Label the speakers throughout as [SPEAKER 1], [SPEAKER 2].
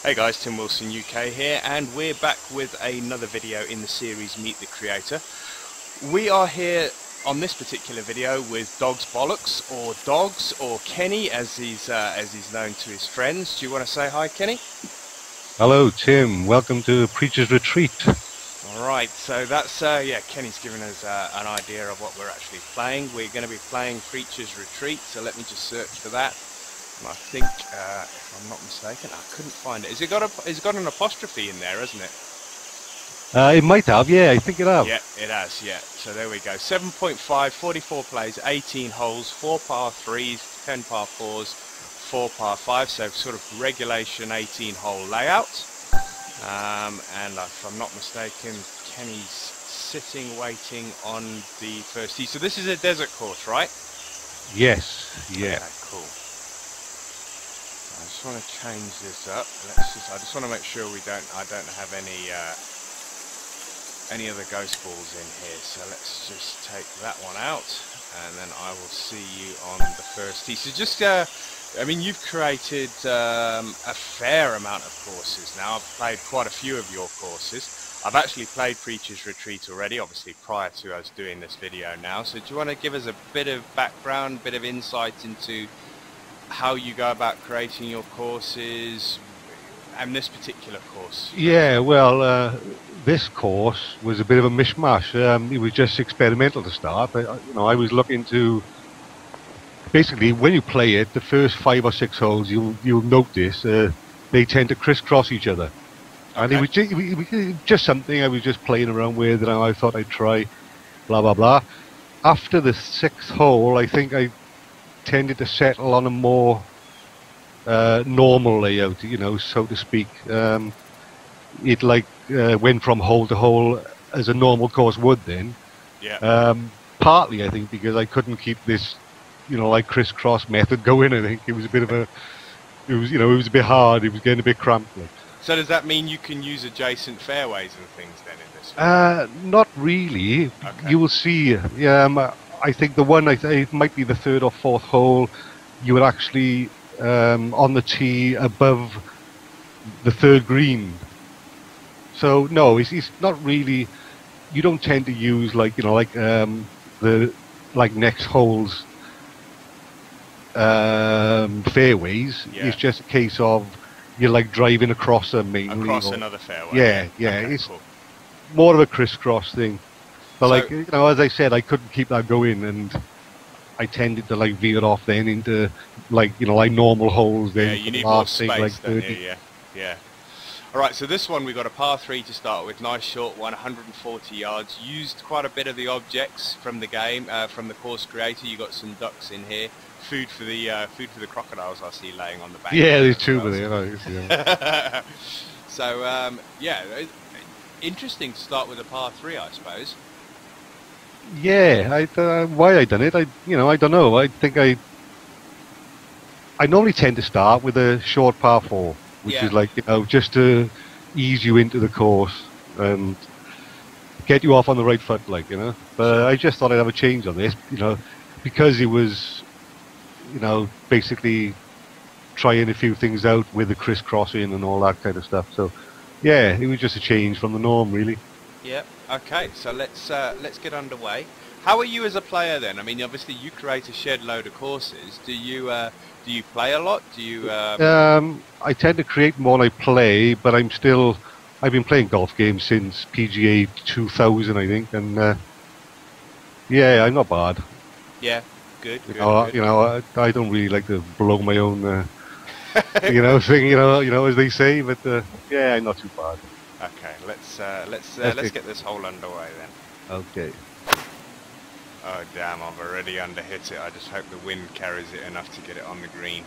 [SPEAKER 1] Hey guys, Tim Wilson UK here, and we're back with another video in the series Meet the Creator. We are here on this particular video with DoGgzB0ll0X, or Dogs, or Kenny as he's known to his friends. Do you want to say hi, Kenny?
[SPEAKER 2] Hello Tim, welcome to Preacher's Retreat.
[SPEAKER 1] Alright, so that's, yeah, Kenny's given us an idea of what we're actually playing. We're going to be playing Preacher's Retreat, so let me just search for that. And I think, if I'm not mistaken, I couldn't find it. Has it got an apostrophe in there, hasn't it?
[SPEAKER 2] It might have, yeah, I think it has.
[SPEAKER 1] Yeah, it has, yeah. So there we go. 7.5, 44 plays, 18 holes, 4 par 3s, 10 par 4s, 4 par 5s, so sort of regulation 18-hole layout. And if I'm not mistaken, Kenny's sitting, waiting on the first tee. So this is a desert course, right?
[SPEAKER 2] Yes, yeah.
[SPEAKER 1] Okay, cool. I just want to change this up. I just want to make sure I don't have any other ghost balls in here. So let's just take that one out, and then I will see you on the first tee. So just, I mean, you've created a fair amount of courses now. I've played quite a few of your courses. I've actually played Preacher's Retreat already, obviously prior to us doing this video now. So do you want to give us a bit of background, bit of insight into how you go about creating your courses and this particular course?
[SPEAKER 2] Yeah, well, this course was a bit of a mishmash. It was just experimental to start. I was looking to, basically, when you play it, the first 5 or 6 holes, you'll notice they tend to crisscross each other. And it was just something I was just playing around with, and I thought I'd try, blah, blah, blah. After the 6th hole, I think I tended to settle on a more normal layout, so to speak. It went from hole to hole as a normal course would then.
[SPEAKER 1] Yeah.
[SPEAKER 2] Partly, I think, because I couldn't keep this, crisscross method going. I think it was a bit of it was a bit hard. It was getting a bit cramped.
[SPEAKER 1] So does that mean you can use adjacent fairways and things then in this?
[SPEAKER 2] Not really.
[SPEAKER 1] Okay.
[SPEAKER 2] You will see. I think the one, it might be the 3rd or 4th hole, you were actually on the tee above the 3rd green. So no, it's not really. You don't tend to use the next hole's fairways.
[SPEAKER 1] Yeah.
[SPEAKER 2] It's just a case of you're driving across them mainly.
[SPEAKER 1] Across another fairway.
[SPEAKER 2] Yeah.
[SPEAKER 1] Okay,
[SPEAKER 2] It's
[SPEAKER 1] cool.
[SPEAKER 2] more of a crisscross thing. But
[SPEAKER 1] So,
[SPEAKER 2] as I said, I couldn't keep that going, and I tended to veer off then into normal holes. Then
[SPEAKER 1] yeah, you need more space than you, yeah. All right, so this one we got a par 3 to start with, nice short one, 140 yards. Used quite a bit of the objects from the game, from the course creator. You got some ducks in here, food for the crocodiles I see laying on the bank.
[SPEAKER 2] Yeah, there's 2 of them. Yeah.
[SPEAKER 1] So yeah, interesting to start with a par 3, I suppose.
[SPEAKER 2] Yeah, why I done it, I don't know. I think I normally tend to start with a short par 4, which is just to ease you into the course and get you off on the right foot, But I just thought I'd have a change on this, because it was, basically trying a few things out with the crisscrossing and all that kind of stuff. So yeah, it was just a change from the norm, really.
[SPEAKER 1] Yeah. Okay. So let's get underway. How are you as a player then? I mean, obviously you create a shed load of courses. Do you play a lot? Do you?
[SPEAKER 2] I tend to create more than I play, but I've been playing golf games since PGA 2000, I think, and yeah, I'm not bad.
[SPEAKER 1] Yeah. Good.
[SPEAKER 2] I don't really like to blow my own, thing, as they say, but yeah, I'm not too bad.
[SPEAKER 1] Okay, let's get this hole underway then.
[SPEAKER 2] Okay.
[SPEAKER 1] Oh damn, I've already underhit it. I just hope the wind carries it enough to get it on the green.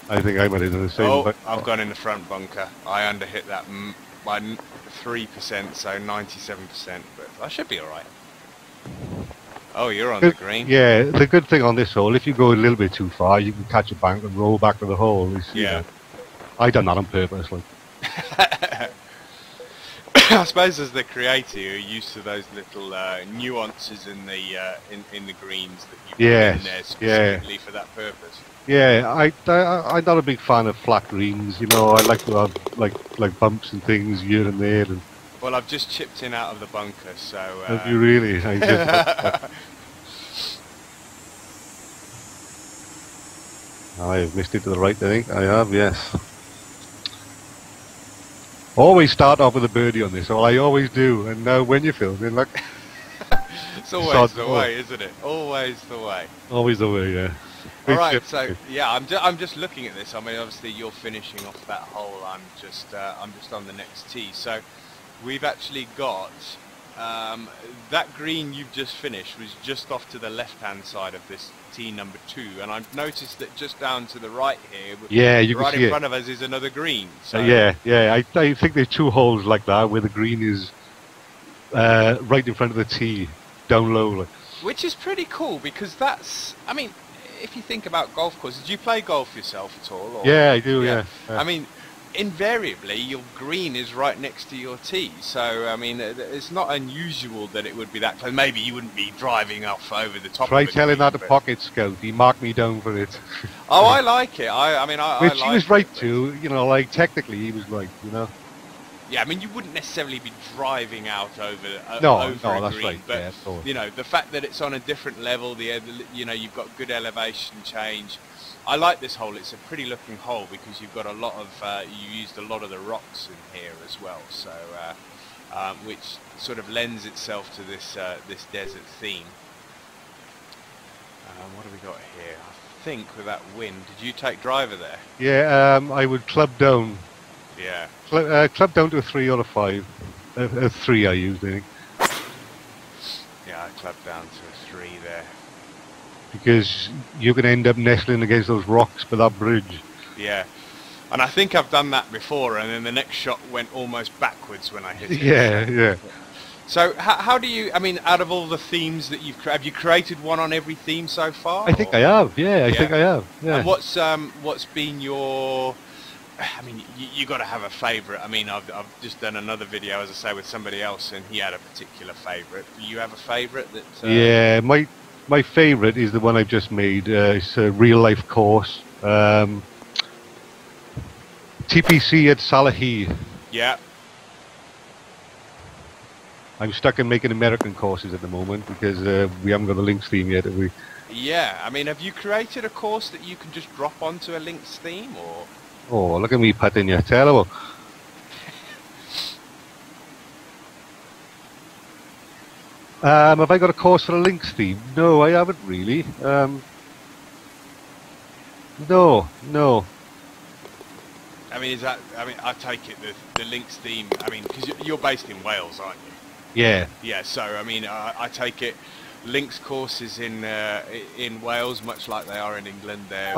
[SPEAKER 2] I think I might have done the same.
[SPEAKER 1] Oh, I've gone in the front bunker. I underhit that by 3%, so 97%, but I should be alright. Oh, you're on the green.
[SPEAKER 2] Yeah, the good thing on this hole, if you go a little bit too far, you can catch a bank and roll back to the hole. I done that on purpose.
[SPEAKER 1] suppose as the creator, you're used to those little nuances in the greens that you put in there specifically for that purpose.
[SPEAKER 2] Yeah, I'm not a big fan of flat greens. You know, I like to have like bumps and things here and there. And
[SPEAKER 1] well, I've just chipped in out of the bunker, so.
[SPEAKER 2] Have you really? I have missed it to the right, I think. I have, yes. Always start off with a birdie on this. Well, I always do. And now when you film it, look.
[SPEAKER 1] It's always the way, isn't it? Always the way.
[SPEAKER 2] Always the way, yeah.
[SPEAKER 1] All right, so yeah, I'm just looking at this. I mean, obviously you're finishing off that hole. I'm just on the next tee. So we've actually got that green you've just finished was just off to the left-hand side of this tee number 2, and I've noticed that just down to the right here,
[SPEAKER 2] yeah, you
[SPEAKER 1] right
[SPEAKER 2] can see
[SPEAKER 1] in front of us is another green. So
[SPEAKER 2] yeah, I think there's 2 holes like that where the green is right in front of the tee, down low. Like.
[SPEAKER 1] Which is pretty cool because that's, I mean, if you think about golf courses, do you play golf yourself at all? Or?
[SPEAKER 2] Yeah, I do. Yeah.
[SPEAKER 1] I mean, invariably your green is right next to your tee, so I mean it's not unusual that it would be that close. Maybe you wouldn't be driving off over the top.
[SPEAKER 2] Try
[SPEAKER 1] of
[SPEAKER 2] telling that to Pocket Scout. He marked me down for it.
[SPEAKER 1] Oh, I like it. I mean, I
[SPEAKER 2] which
[SPEAKER 1] like
[SPEAKER 2] he was
[SPEAKER 1] it,
[SPEAKER 2] right to. You know, like technically he was right. You know.
[SPEAKER 1] Yeah, I mean you wouldn't necessarily be driving out over
[SPEAKER 2] no,
[SPEAKER 1] a
[SPEAKER 2] that's
[SPEAKER 1] green,
[SPEAKER 2] right.
[SPEAKER 1] but
[SPEAKER 2] yeah,
[SPEAKER 1] you know the fact that it's on a different level, you know you've got good elevation change. I like this hole. It's a pretty looking hole because you've got a lot of you used a lot of the rocks in here as well, so which sort of lends itself to this this desert theme. What have we got here? I think with that wind, did you take driver there?
[SPEAKER 2] Yeah, I would club down.
[SPEAKER 1] Yeah.
[SPEAKER 2] Club down to a 3 or a 5. A 3 I used, I think.
[SPEAKER 1] Yeah, I clubbed down to a 3 there.
[SPEAKER 2] Because you can end up nestling against those rocks for that bridge.
[SPEAKER 1] Yeah, and I think I've done that before, and then the next shot went almost backwards when I hit it.
[SPEAKER 2] Yeah.
[SPEAKER 1] So how do you, I mean, out of all the themes that have you created one on every theme so far?
[SPEAKER 2] I think I have, yeah, I think I have. Yeah.
[SPEAKER 1] And what's been your, I mean, you got to have a favourite. I mean, I've just done another video, as I say, with somebody else, and he had a particular favourite. Do you have a favourite that...
[SPEAKER 2] Yeah, my favourite is the one I've just made. It's a real-life course. TPC at Salahi.
[SPEAKER 1] Yeah.
[SPEAKER 2] I'm stuck in making American courses at the moment because we haven't got the links theme yet, have we?
[SPEAKER 1] Yeah, I mean, have you created a course that you can just drop onto a links theme, or...?
[SPEAKER 2] Oh, look at me putting you. Terrible. Have I got a course for a links theme? No, I haven't really. No.
[SPEAKER 1] I mean, I take it the links theme, I mean, because you're based in Wales, aren't you?
[SPEAKER 2] Yeah.
[SPEAKER 1] Yeah, so, I mean, I take it links courses in Wales, much like they are in England. There's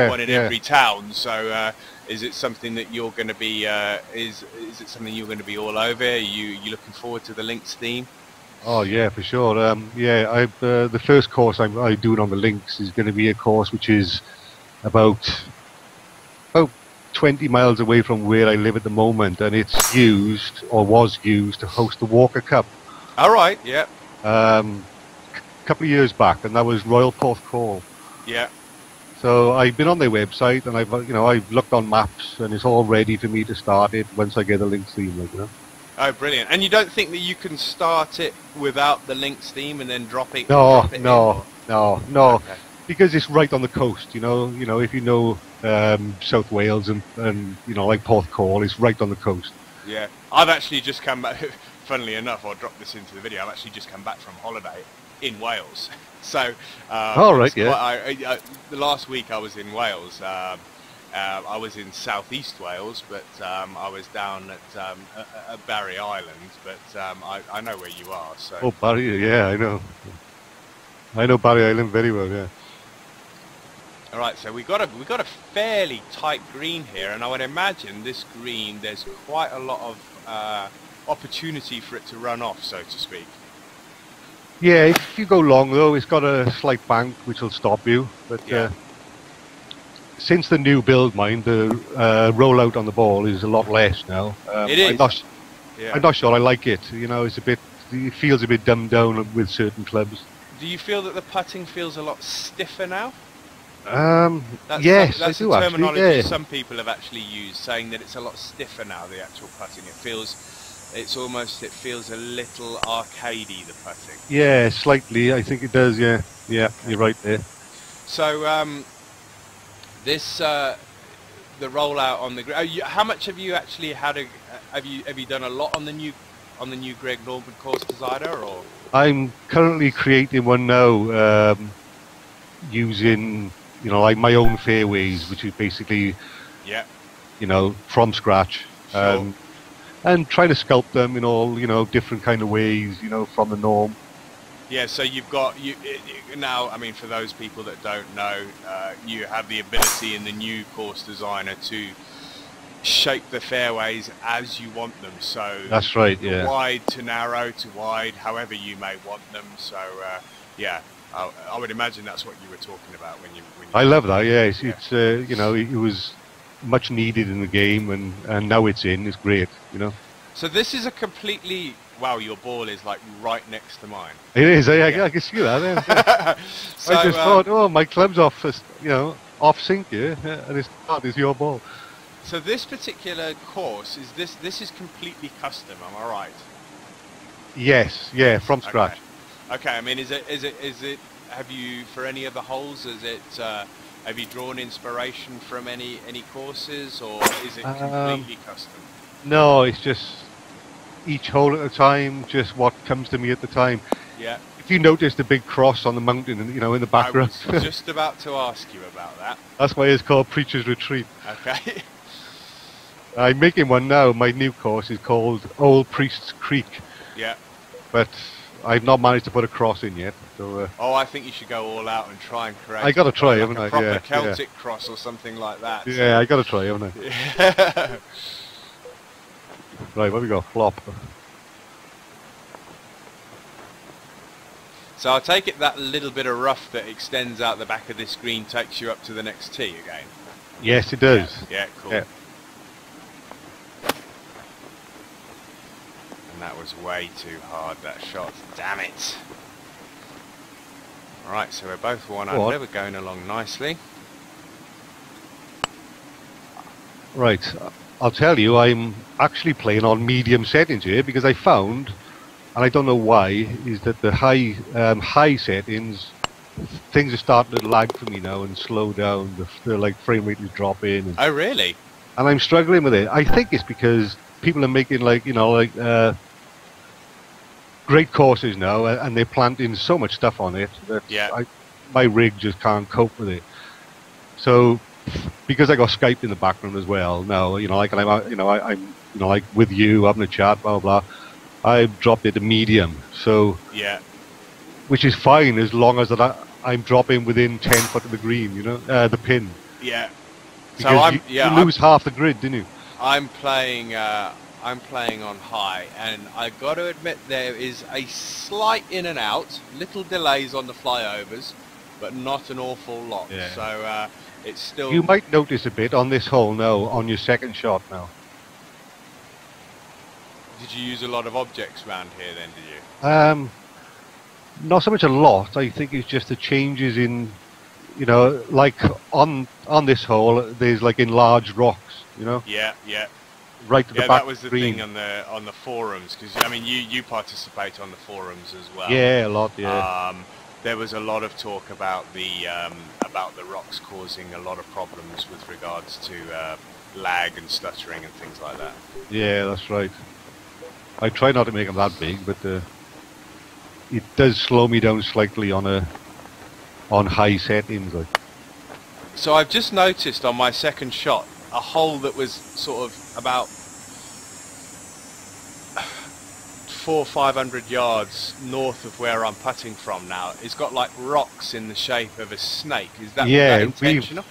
[SPEAKER 1] one in every town, so is it something that you're going to be, is it something you're going to be all over? Are you looking forward to the links theme?
[SPEAKER 2] Oh yeah, for sure. The first course I'm doing on the links is going to be a course which is about 20 miles away from where I live at the moment, and it's used or was used to host the Walker Cup.
[SPEAKER 1] All right, yeah.
[SPEAKER 2] Couple of years back, and that was Royal Porthcawl.
[SPEAKER 1] Yeah.
[SPEAKER 2] So I've been on their website, and I've looked on maps, and it's all ready for me to start it once I get a links theme, like, you know.
[SPEAKER 1] Oh, brilliant! And you don't think that you can start it without the links theme and then drop it?
[SPEAKER 2] No,
[SPEAKER 1] Okay.
[SPEAKER 2] Because it's right on the coast. You know, if you know South Wales and like Porthcawl, it's right on the coast.
[SPEAKER 1] Yeah, I've actually just come back. Funnily enough, I'll drop this into the video. I've actually just come back from holiday in Wales. So, the last week I was in Wales. I was in southeast Wales, but I was down at Barry Island. But I know where you are. So.
[SPEAKER 2] Oh, Barry, yeah, I know. I know Barry Island very well. Yeah.
[SPEAKER 1] All right, so we got a fairly tight green here, and I would imagine this green there's quite a lot of opportunity for it to run off, so to speak.
[SPEAKER 2] Yeah, if you go long though, it's got a slight bank which will stop you. But
[SPEAKER 1] yeah.
[SPEAKER 2] Since the new build, mind, the rollout on the ball is a lot less now.
[SPEAKER 1] It is. Yeah.
[SPEAKER 2] I'm not sure I like it. You know, it feels a bit dumbed down with certain clubs.
[SPEAKER 1] Do you feel that the putting feels a lot stiffer now?
[SPEAKER 2] Yes, I
[SPEAKER 1] That's a
[SPEAKER 2] do actually.
[SPEAKER 1] terminology
[SPEAKER 2] Yeah,
[SPEAKER 1] some people have actually used, saying that it's a lot stiffer now, the actual putting. It feels a little arcadey, the putting.
[SPEAKER 2] yeah, slightly. I think it does. Yeah, yeah,
[SPEAKER 1] Okay.
[SPEAKER 2] you're right there.
[SPEAKER 1] So this the rollout on the how much have you actually had have you done a lot on the new Greg Norman course designer, or?
[SPEAKER 2] I'm currently creating one now, using like my own fairways, which is basically
[SPEAKER 1] Yeah,
[SPEAKER 2] from scratch,
[SPEAKER 1] sure.
[SPEAKER 2] and trying to sculpt them in all different kind of ways, from the norm.
[SPEAKER 1] Yeah, so you've got now. I mean, for those people that don't know, you have the ability in the new course designer to shape the fairways as you want them. So
[SPEAKER 2] That's right.
[SPEAKER 1] the
[SPEAKER 2] Yeah,
[SPEAKER 1] wide to narrow to wide, however you may want them. So yeah, I would imagine that's what you were talking about when you.
[SPEAKER 2] I love that. Yeah,
[SPEAKER 1] Yeah.
[SPEAKER 2] it was much needed in the game, and now it's in. It's great.
[SPEAKER 1] So this is a completely. Wow, your ball is like right next to mine.
[SPEAKER 2] It is.
[SPEAKER 1] Yeah.
[SPEAKER 2] I can see that. Yeah.
[SPEAKER 1] So
[SPEAKER 2] I just thought, oh, my club's off, off sync here, and it's your ball.
[SPEAKER 1] so this particular course is this is completely custom. Am I right?
[SPEAKER 2] Yes, yeah, from
[SPEAKER 1] Okay.
[SPEAKER 2] scratch.
[SPEAKER 1] Okay. I mean, is it? Have you for any of the holes? Is it? Have you drawn inspiration from any courses, or is it completely custom?
[SPEAKER 2] No, it's just each hole at a time, just what comes to me at the time.
[SPEAKER 1] Yeah.
[SPEAKER 2] If you notice the big cross on the mountain, in the
[SPEAKER 1] I
[SPEAKER 2] background,
[SPEAKER 1] was just about to ask you about that.
[SPEAKER 2] that's why it's called Preacher's Retreat.
[SPEAKER 1] Okay.
[SPEAKER 2] I'm making one now. My new course is called Old Priest's Creek,
[SPEAKER 1] Yeah.
[SPEAKER 2] but I've not managed to put a cross in yet. So
[SPEAKER 1] Oh, I think you should go all out and try and create.
[SPEAKER 2] I got to try,
[SPEAKER 1] like
[SPEAKER 2] haven't
[SPEAKER 1] a
[SPEAKER 2] I?
[SPEAKER 1] proper
[SPEAKER 2] Yeah,
[SPEAKER 1] Celtic cross or something like that.
[SPEAKER 2] yeah, I got to try, haven't I?
[SPEAKER 1] Yeah.
[SPEAKER 2] Right, what we got? Flop.
[SPEAKER 1] So I take it that little bit of rough that extends out the back of this green takes you up to the next tee again.
[SPEAKER 2] Yes, it does.
[SPEAKER 1] Yeah, cool.
[SPEAKER 2] Yeah.
[SPEAKER 1] And that was way too hard, that shot. Damn it. Alright, so we're both one under. We're going along nicely.
[SPEAKER 2] Right, I'll tell you, I'm actually playing on medium settings here because I found, and I don't know why, is that the high settings, things are starting to lag for me now and slow down. The like frame rate is dropping.
[SPEAKER 1] Oh, really?
[SPEAKER 2] And I'm struggling with it. I think it's because people are making great courses now, and they're planting so much stuff on it that my rig just can't cope with it. So, because I got Skype in the background as well now, I'm like with you having a chat, blah blah blah. I've dropped it to medium, so which is fine as long as that I'm dropping within 10 foot of the green, the pin.
[SPEAKER 1] Yeah.
[SPEAKER 2] Because
[SPEAKER 1] So
[SPEAKER 2] you lose half the grid, didn't you?
[SPEAKER 1] I'm playing on high, and I got to admit there is a slight in and out, little delays on the flyovers, but not an awful lot.
[SPEAKER 2] Yeah.
[SPEAKER 1] So it's still.
[SPEAKER 2] You might notice a bit on this hole now, on your second shot now.
[SPEAKER 1] Did you use a lot of objects around here then, did you?
[SPEAKER 2] Not so much a lot. I think it's just the changes in, like on this hole, there's like enlarged rocks,
[SPEAKER 1] Yeah, yeah.
[SPEAKER 2] right to the back.
[SPEAKER 1] That was the
[SPEAKER 2] green.
[SPEAKER 1] thing on the forums, because I mean you participate on the forums as well.
[SPEAKER 2] Yeah, a lot. Yeah.
[SPEAKER 1] There was a lot of talk about the rocks causing a lot of problems with regards to lag and stuttering and things like that.
[SPEAKER 2] Yeah, that's right. I try not to make them that big, but it does slow me down slightly on high settings. Like.
[SPEAKER 1] So I've just noticed on my second shot a hole that was sort of about 400 or 500 yards north of where I'm putting from now. It's got like rocks in the shape of a snake. Is that, that intentional?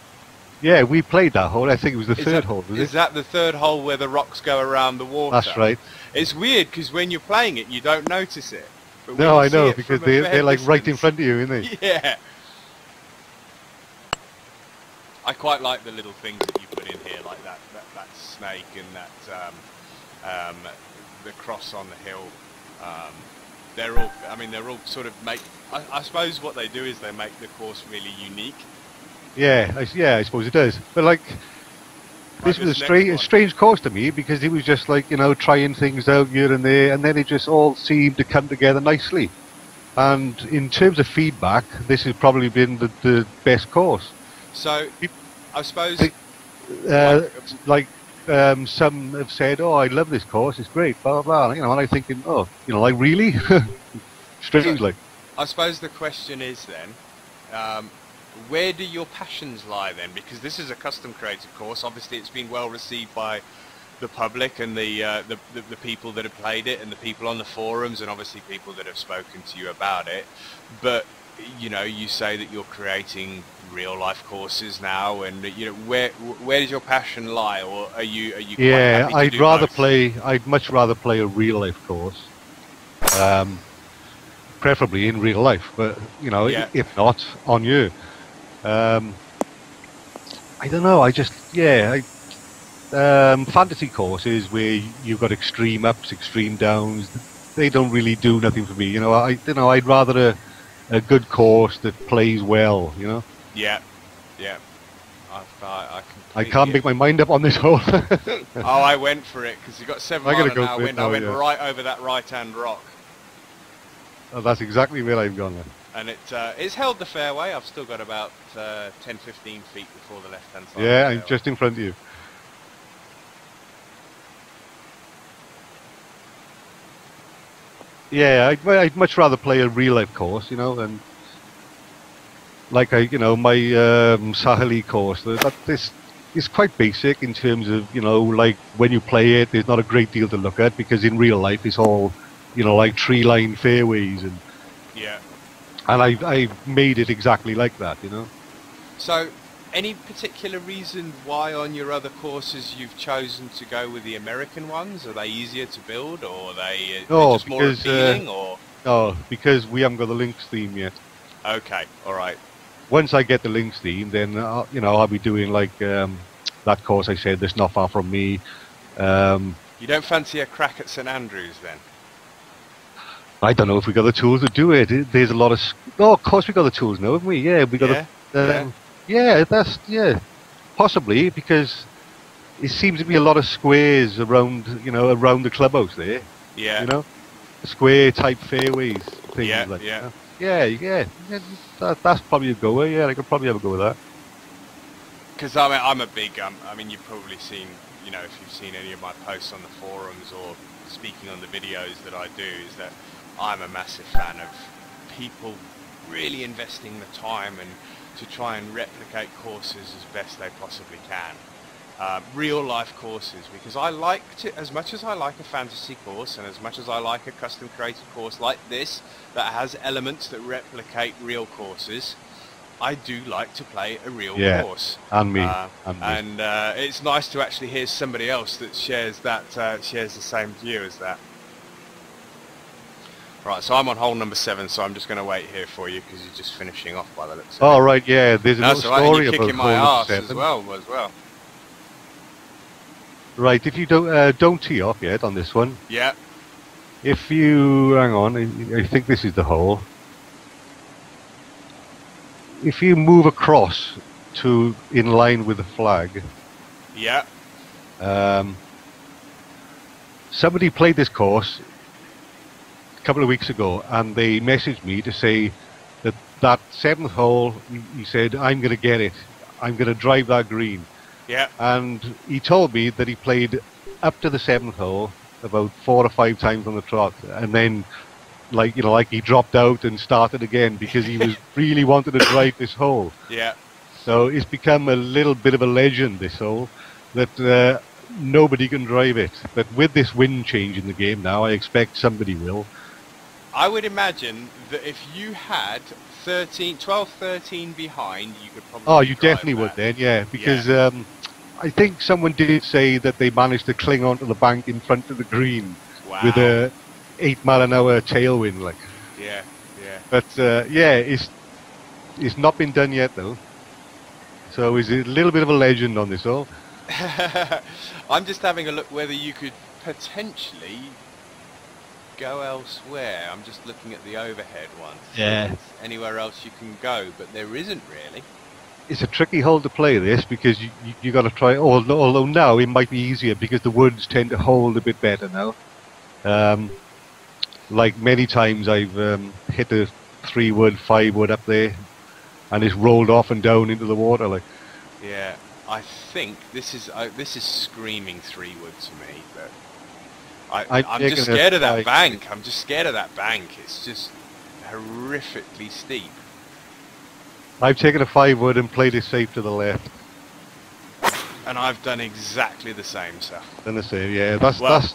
[SPEAKER 2] Yeah, we played that hole. I think it was the third hole.
[SPEAKER 1] Is that the third hole where the rocks go around the water?
[SPEAKER 2] That's right.
[SPEAKER 1] It's weird because when you're playing it, you don't notice it. But
[SPEAKER 2] no, I know, because they're like right in front of you, aren't they?
[SPEAKER 1] Yeah. I quite like the little things that you put in here, like that snake and that the cross on the hill. They're all, I mean, they're all sort of I suppose what they do is they make the course really unique.
[SPEAKER 2] Yeah, I suppose it does. But like, this was a strange course to me, because it was just like, trying things out here and there, and then it just all seemed to come together nicely. And in terms of feedback, this has probably been the best course.
[SPEAKER 1] So, I suppose...
[SPEAKER 2] some have said, "Oh, I love this course, it's great, blah, blah, blah." And I'm thinking, oh, like, really? Strange, like.
[SPEAKER 1] I suppose the question is then, where do your passions lie then? Because this is a custom created course. Obviously, it's been well received by the public and the people that have played it, and the people on the forums, and obviously people that have spoken to you about it. But you say that you're creating real life courses now, and where does your passion lie, or are you quite happy to do both?
[SPEAKER 2] I'd much rather play a real life course, preferably in real life, but if not, on you. I don't know, fantasy courses where you've got extreme ups, extreme downs, they don't really do nothing for me. I'd rather a good course that plays well,
[SPEAKER 1] Yeah.
[SPEAKER 2] I can't make my mind up on this hole.
[SPEAKER 1] Oh, I went for it because you got 7 mile an hour wind. I went right over that right-hand rock.
[SPEAKER 2] Oh, that's exactly where I've gone then.
[SPEAKER 1] And it's held the fairway. I've still got about 10-15 feet before the left-hand side.
[SPEAKER 2] Yeah, I'm just in front of you. Yeah, I'd much rather play a real life course, and like my Saheli course. This is quite basic in terms of like when you play it, there's not a great deal to look at, because in real life it's all like tree line fairways, and
[SPEAKER 1] yeah,
[SPEAKER 2] and I made it exactly like that,
[SPEAKER 1] So, any particular reason why on your other courses you've chosen to go with the American ones? Are they easier to build, or are they just more appealing?
[SPEAKER 2] No, because we haven't got the links theme yet.
[SPEAKER 1] Okay, all right.
[SPEAKER 2] Once I get the links theme, then I'll be doing like that course I said that's not far from me.
[SPEAKER 1] You don't fancy a crack at St Andrews then?
[SPEAKER 2] I don't know if we got the tools to do it. There's a lot of... Oh, of course we got the tools now, haven't we? Yeah, we got possibly, because it seems to be a lot of squares around, around the clubhouse there.
[SPEAKER 1] Yeah.
[SPEAKER 2] Square type fairways, things like
[SPEAKER 1] that.
[SPEAKER 2] Yeah. That's probably a goer. Yeah, I could probably have a go with that.
[SPEAKER 1] Because I'm a big... you've probably seen, if you've seen any of my posts on the forums or speaking on the videos that I do, is that I'm a massive fan of people really investing the time and to try and replicate courses as best they possibly can. Real life courses, because I like to, as much as I like a fantasy course and as much as I like a custom created course like this that has elements that replicate real courses, I do like to play a real course.
[SPEAKER 2] And me.
[SPEAKER 1] And it's nice to actually hear somebody else that shares the same view as that. Right, so I'm on hole number 7, so I'm just going to wait here for you because you're just finishing off by the looks of it.
[SPEAKER 2] Oh, right, yeah. There's another story
[SPEAKER 1] about
[SPEAKER 2] kicking
[SPEAKER 1] my arse
[SPEAKER 2] as
[SPEAKER 1] well.
[SPEAKER 2] Right, if you don't tee off yet on this one.
[SPEAKER 1] Yeah.
[SPEAKER 2] If you hang on, I think this is the hole. If you move across to in line with the flag.
[SPEAKER 1] Yeah.
[SPEAKER 2] Somebody played this course a couple of weeks ago, and they messaged me to say that 7th hole, he said, I'm going to get it. I'm going to drive that green.
[SPEAKER 1] Yeah.
[SPEAKER 2] And he told me that he played up to the 7th hole about 4 or 5 times on the trot, and then like he dropped out and started again because he was really wanted to drive this hole.
[SPEAKER 1] Yeah.
[SPEAKER 2] So it's become a little bit of a legend, this hole, that nobody can drive it. But with this wind change in the game now, I expect somebody will.
[SPEAKER 1] I would imagine that if you had 12, 13 behind, you could probably
[SPEAKER 2] Oh, you definitely would then, yeah. Because I think someone did say that they managed to cling onto the bank in front of the green with a 8 mile an hour tailwind, like.
[SPEAKER 1] Yeah.
[SPEAKER 2] But it's not been done yet though. So it's a little bit of a legend on this hole.
[SPEAKER 1] I'm just having a look whether you could potentially go elsewhere. I'm just looking at the overhead one.
[SPEAKER 2] Yeah.
[SPEAKER 1] Anywhere else you can go, but there isn't really.
[SPEAKER 2] It's a tricky hole to play this because you got to try. Although now it might be easier because the woods tend to hold a bit better now. Like many times I've hit a 3-wood, 5-wood up there, and it's rolled off and down into the water. Like,
[SPEAKER 1] yeah, I think this is screaming 3-wood to me, but I'm just scared of that bank. I'm just scared of that bank. It's just horrifically steep.
[SPEAKER 2] I've taken a 5-wood and played it safe to the left.
[SPEAKER 1] And I've done exactly the same, sir.
[SPEAKER 2] Done the same, yeah.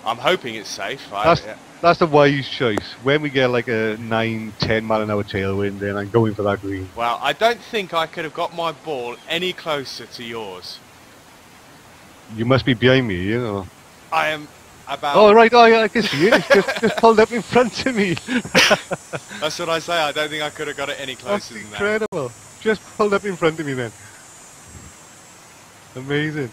[SPEAKER 1] I'm hoping it's safe.
[SPEAKER 2] That's the wise choice. When we get like a 9-10 mile an hour tailwind, then I'm going for that green.
[SPEAKER 1] Well, I don't think I could have got my ball any closer to yours. You
[SPEAKER 2] must be behind me, you know.
[SPEAKER 1] I am about...
[SPEAKER 2] Oh, right, oh, yeah, I can see it. It's just pulled up in front of me.
[SPEAKER 1] That's what I say. I don't think I could have got it any closer than that.
[SPEAKER 2] That's incredible. Just pulled up in front of me then. Amazing.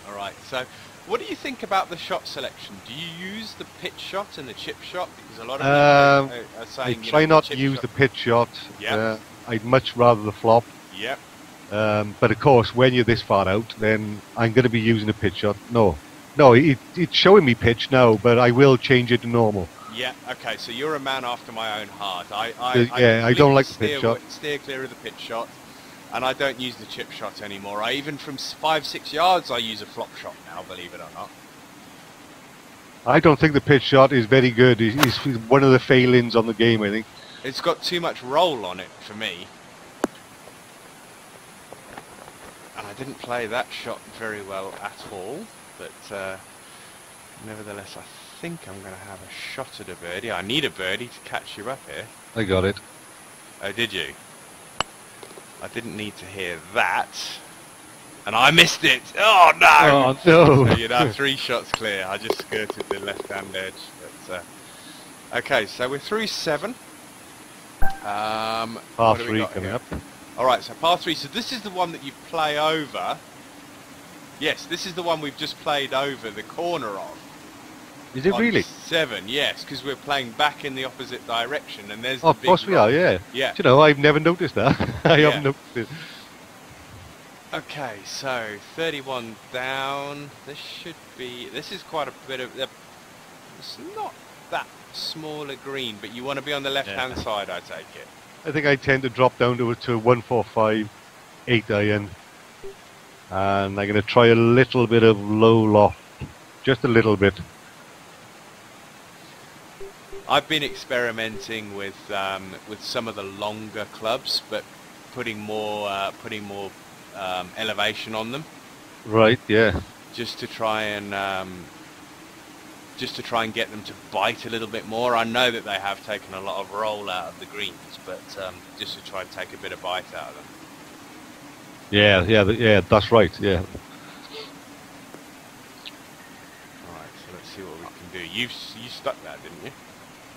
[SPEAKER 1] All right, so what do you think about the shot selection? Do you use the pitch shot and the chip shot? Because a lot of people are saying...
[SPEAKER 2] I try not to use the pitch shot.
[SPEAKER 1] Yep.
[SPEAKER 2] I'd much rather the flop.
[SPEAKER 1] Yep.
[SPEAKER 2] But of course, when you're this far out, then I'm going to be using a pitch shot. No, it's showing me pitch now, but I will change it to normal.
[SPEAKER 1] Yeah, okay, so you're a man after my own heart.
[SPEAKER 2] I don't like the pitch shot.
[SPEAKER 1] Steer clear of the pitch shot. And I don't use the chip shot anymore. Even from 5-6 yards, I use a flop shot now, believe it or not.
[SPEAKER 2] I don't think the pitch shot is very good. It's one of the failings on the game, I think.
[SPEAKER 1] It's got too much roll on it for me. And I didn't play that shot very well at all. But nevertheless, I think I'm going to have a shot at a birdie. I need a birdie to catch you up here.
[SPEAKER 2] I got it.
[SPEAKER 1] Oh, did you? I didn't need to hear that, and I missed it. Oh no!
[SPEAKER 2] Oh no!
[SPEAKER 1] So, you know, 3 shots clear. I just skirted the left-hand edge. But, okay, so we're through 7.
[SPEAKER 2] Par 3 coming up.
[SPEAKER 1] All right, so par 3. So this is the one that you play over. Yes, this is the one we've just played over the corner of.
[SPEAKER 2] Is it really?
[SPEAKER 1] 7, yes, because we're playing back in the opposite direction, and there's
[SPEAKER 2] the big course rock. We are, yeah.
[SPEAKER 1] Yeah.
[SPEAKER 2] Do you know, I've never noticed that. I haven't noticed it.
[SPEAKER 1] Okay, so 31 down. This is quite a bit of... It's not that small a green, but you want to be on the left-hand side, I take it.
[SPEAKER 2] I think I tend to drop down to 145, 8 iron. And I'm going to try a little bit of low loft. Just a little bit.
[SPEAKER 1] I've been experimenting with some of the longer clubs, but putting more elevation on them.
[SPEAKER 2] Right. Yeah.
[SPEAKER 1] Just to try and get them to bite a little bit more. I know that they have taken a lot of roll out of the greens, but just to try and take a bit of bite out of them.
[SPEAKER 2] Yeah. That's right. Yeah.
[SPEAKER 1] All right. So let's see what we can do. You stuck that, didn't you?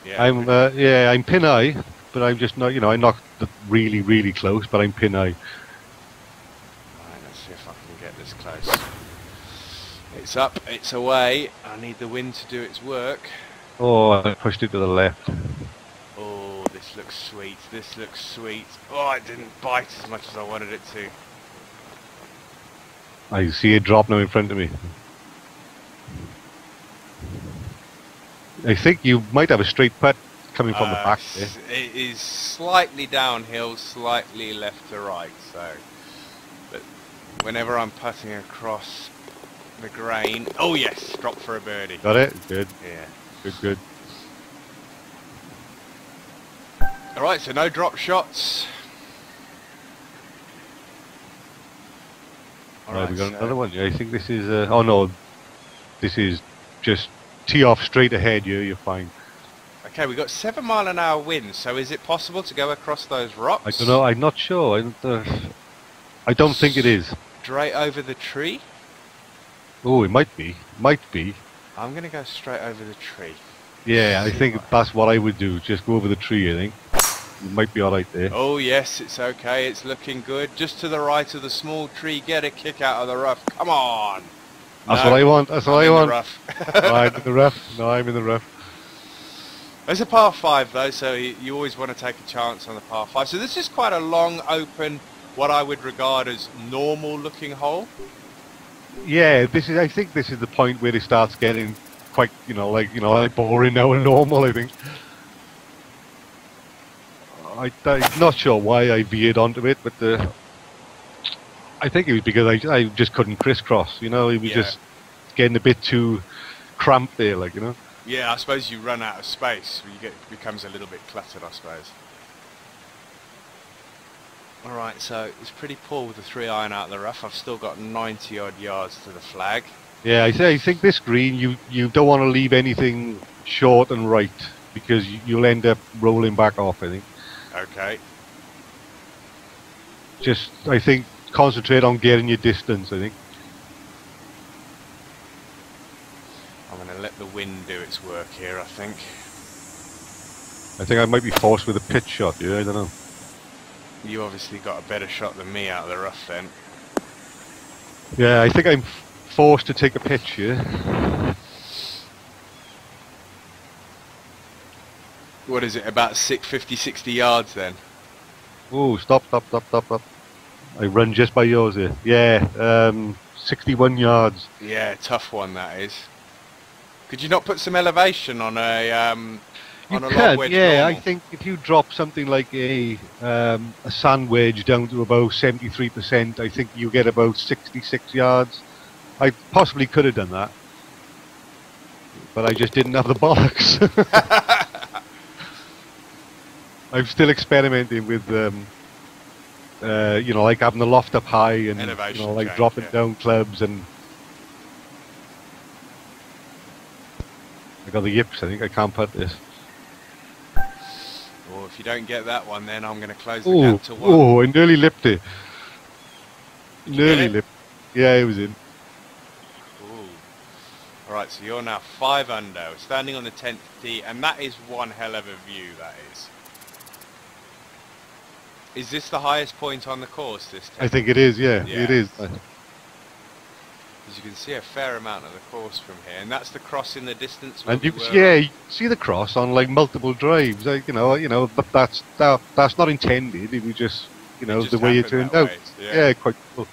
[SPEAKER 2] Yeah, I'm pin eye, but I'm just not, I knocked really, really close, but I'm pin eye.
[SPEAKER 1] Alright, let's see if I can get this close. It's up, it's away. I need the wind to do its work.
[SPEAKER 2] Oh, I pushed it to the left.
[SPEAKER 1] Oh, this looks sweet, this looks sweet. Oh, it didn't bite as much as I wanted it to.
[SPEAKER 2] I see it drop now in front of me. I think you might have a straight putt coming from the back there.
[SPEAKER 1] It is slightly downhill, slightly left to right, so... But whenever I'm putting across the grain... Oh yes, drop for a birdie.
[SPEAKER 2] Got it? Good.
[SPEAKER 1] Yeah.
[SPEAKER 2] Good.
[SPEAKER 1] Alright, so no drop shots.
[SPEAKER 2] Alright, we got another one. Yeah, I think this is... oh no, this is just... Tee off straight ahead, you're fine.
[SPEAKER 1] Okay, we got 7 mile an hour wind, so is it possible to go across those rocks?
[SPEAKER 2] I don't know, I'm not sure. I don't think it is.
[SPEAKER 1] Straight over the tree?
[SPEAKER 2] Oh, it might be.
[SPEAKER 1] I'm going to go straight over the tree.
[SPEAKER 2] Yeah, I think that's what I would do. Just go over the tree, I think. You might be alright there.
[SPEAKER 1] Oh yes, it's okay, it's looking good. Just to the right of the small tree, get a kick out of the rough. Come on!
[SPEAKER 2] That's what I want. That's what I want.
[SPEAKER 1] Rough.
[SPEAKER 2] No, I'm in the rough. No, I'm in the rough.
[SPEAKER 1] There's a par 5 though, so you always want to take a chance on the par 5. So this is quite a long, open, what I would regard as normal looking hole.
[SPEAKER 2] Yeah, I think this is the point where it starts getting quite, like boring now and normal, I think. I'm not sure why I veered onto it, but I think it was because I just couldn't crisscross, It was just getting a bit too cramped there,
[SPEAKER 1] Yeah, I suppose you run out of space. It becomes a little bit cluttered, I suppose. Alright, so it's pretty poor with the 3-iron out of the rough. I've still got 90 odd yards to the flag.
[SPEAKER 2] Yeah, I think this green, you don't want to leave anything short and right, because you'll end up rolling back off, I think.
[SPEAKER 1] Okay.
[SPEAKER 2] Just, I think, concentrate on getting your distance, I think.
[SPEAKER 1] I'm going to let the wind do its work here, I think.
[SPEAKER 2] I think I might be forced with a pitch shot here, I don't know.
[SPEAKER 1] You obviously got a better shot than me out of the rough then.
[SPEAKER 2] Yeah, I think I'm forced to take a pitch here.
[SPEAKER 1] What is it, about 50, 60 yards then?
[SPEAKER 2] Oh, stop. I run just by yours here. Yeah, 61 yards.
[SPEAKER 1] Yeah, tough one that is. Could you not put some elevation on a long wedge?
[SPEAKER 2] Yeah,
[SPEAKER 1] normal?
[SPEAKER 2] I think if you drop something like a sand wedge down to about 73%, I think you get about 66 yards. I possibly could have done that, but I just didn't have the bollocks. I'm still experimenting with, like having the loft up high and
[SPEAKER 1] elevation
[SPEAKER 2] like
[SPEAKER 1] change,
[SPEAKER 2] dropping
[SPEAKER 1] yeah.
[SPEAKER 2] down clubs, and I got the yips. I think I can't put this.
[SPEAKER 1] Well, if you don't get that one, then I'm going to close the gap to 1.
[SPEAKER 2] Oh, I nearly lipped it. Nearly
[SPEAKER 1] it?
[SPEAKER 2] lipped. Yeah, it was in.
[SPEAKER 1] Alright, so you're now 5 under, we're standing on the 10th tee, and that is one hell of a view, that is. Is this the highest point on the course, this 10th?
[SPEAKER 2] I think it is, yeah.
[SPEAKER 1] Yeah.
[SPEAKER 2] It is.
[SPEAKER 1] As you can see a fair amount of the course from here, and that's the cross in the distance.
[SPEAKER 2] And you see the cross on like multiple drives. Like, but that's not intended. It was just,
[SPEAKER 1] just
[SPEAKER 2] the way it turned out. Yeah, quite cool.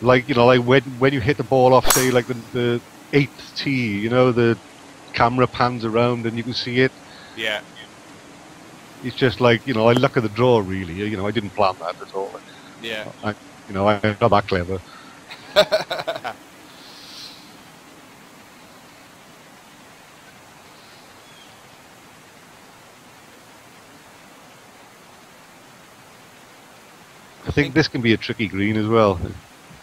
[SPEAKER 2] Like, like when you hit the ball off, say, like the 8th tee, the camera pans around and you can see it.
[SPEAKER 1] Yeah.
[SPEAKER 2] It's just like, I luck of the draw, really. I didn't plan that at all.
[SPEAKER 1] Yeah.
[SPEAKER 2] I'm not that clever. I think this can be a tricky green as well.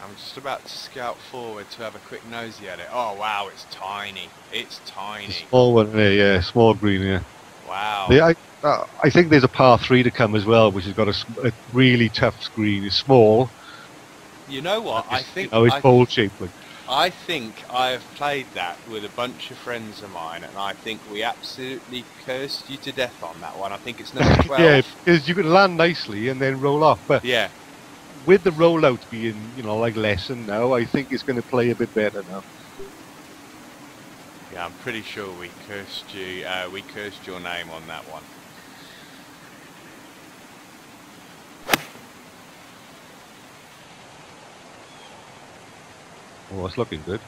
[SPEAKER 1] I'm just about to scout forward to have a quick nosy at it. Oh wow, it's tiny. It's tiny.
[SPEAKER 2] Small one there, yeah, small green, yeah.
[SPEAKER 1] Wow.
[SPEAKER 2] Yeah, I think there's a par 3 to come as well, which has got a really tough screen. It's small.
[SPEAKER 1] You know what?
[SPEAKER 2] It's bowl shaped.
[SPEAKER 1] I think I have played that with a bunch of friends of mine, and I think we absolutely cursed you to death on that one. I think it's number 12.
[SPEAKER 2] Yeah, because you can land nicely and then roll off. But
[SPEAKER 1] yeah,
[SPEAKER 2] with the rollout being, like lessened now, I think it's going to play a bit better now.
[SPEAKER 1] Yeah, I'm pretty sure we cursed you. We cursed your name on that one.
[SPEAKER 2] Oh, it's looking good.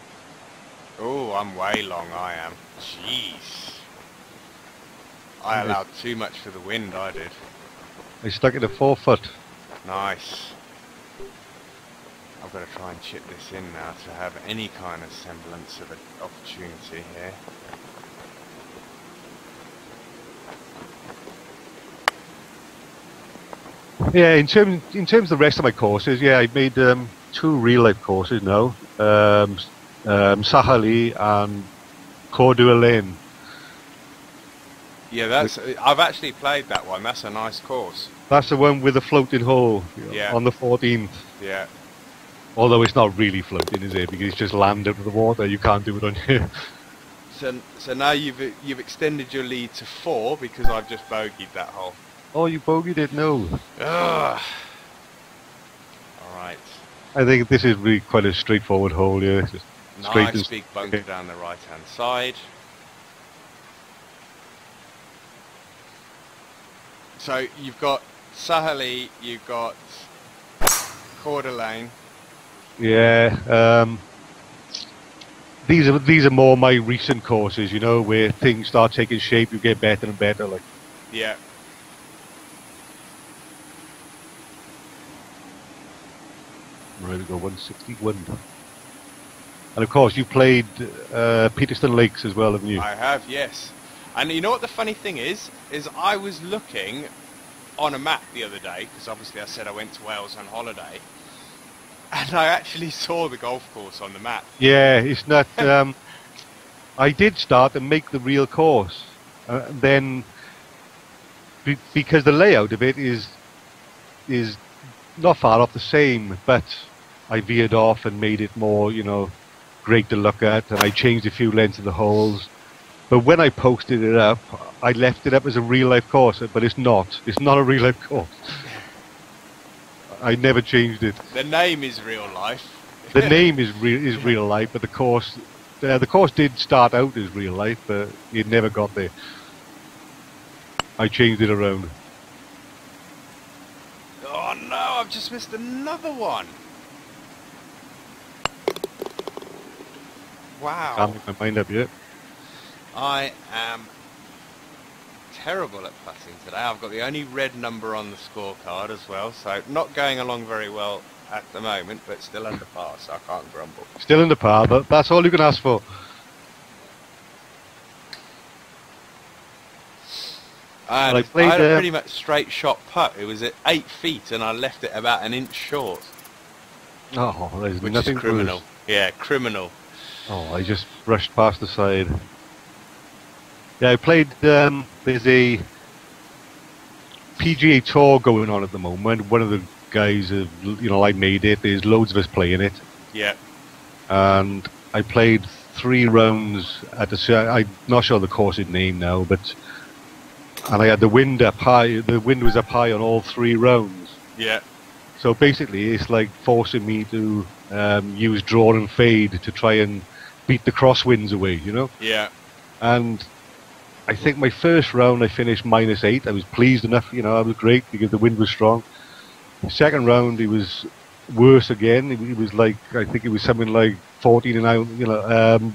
[SPEAKER 1] Oh, I'm way long, I am. Jeez. I allowed too much for the wind, I did.
[SPEAKER 2] I stuck it at 4 foot.
[SPEAKER 1] Nice. I've got to try and chip this in now to have any kind of semblance of an opportunity here.
[SPEAKER 2] Yeah, in terms of the rest of my courses, yeah, I've made 2 real life courses now. Sahali and DoGgzB0ll0X.
[SPEAKER 1] Yeah, I've actually played that one. That's a nice course.
[SPEAKER 2] That's the one with the floating hole on the 14th.
[SPEAKER 1] Yeah.
[SPEAKER 2] Although it's not really floating, is it? Because it's just land out of the water. You can't do it on here.
[SPEAKER 1] So now you've extended your lead to 4 because I've just bogeyed that hole.
[SPEAKER 2] Oh, you bogeyed it? No.
[SPEAKER 1] Ugh. All right.
[SPEAKER 2] I think this is really quite a straightforward hole, yeah. Just
[SPEAKER 1] nice big bunker down the right-hand side. So you've got Sahali, you've got Coeur d'Alene.
[SPEAKER 2] Yeah. These are more my recent courses, you know, where things start taking shape. You get better and better. Like,
[SPEAKER 1] Yeah.
[SPEAKER 2] I'm ready to go 161. And of course, you played Peterston Lakes as well, haven't you?
[SPEAKER 1] I have, yes. And you know what the funny thing is I was looking on a map the other day, because obviously I said I went to Wales on holiday, and I actually saw the golf course on the map.
[SPEAKER 2] Yeah, it's not. I did start to make the real course, then because the layout of it is not far off the same, but I veered off and made it more, you know, great to look at, and I changed a few lengths of the holes. But when I posted it up, I left it up as a real life course, but it's not. It's not a real life course. I never changed it.
[SPEAKER 1] The name is real life.
[SPEAKER 2] The name is real life, but the course did start out as real life, but it never got there. I changed it around.
[SPEAKER 1] Oh no, I've just missed another one. Wow.
[SPEAKER 2] Can't make my mind up yet.
[SPEAKER 1] I am terrible at putting today. I've got the only red number on the scorecard as well, so not going along very well at the moment, but still under par, so I can't grumble.
[SPEAKER 2] Still in the par, but that's all you can ask for.
[SPEAKER 1] And
[SPEAKER 2] I played,
[SPEAKER 1] I had a pretty much straight shot putt. It was at 8 feet, and I left it about an inch short.
[SPEAKER 2] Oh, there's
[SPEAKER 1] Which
[SPEAKER 2] nothing
[SPEAKER 1] is criminal.
[SPEAKER 2] worse.
[SPEAKER 1] Yeah, criminal.
[SPEAKER 2] Oh, I just brushed past the side. Yeah, I played, there's a PGA Tour going on at the moment. One of the guys, you know, I made it. There's loads of us playing it.
[SPEAKER 1] Yeah.
[SPEAKER 2] And I played 3 rounds at I'm not sure the course's name now, but... And I had the wind up high. The wind was up high on all 3 rounds.
[SPEAKER 1] Yeah.
[SPEAKER 2] So basically, it's like forcing me to use draw and fade to try and beat the crosswinds away, you know?
[SPEAKER 1] Yeah.
[SPEAKER 2] And I think my first round I finished -8. I was pleased enough, you know, I was great because the wind was strong. The second round it was worse again. It was like, I think it was something like 14 an hour, you know,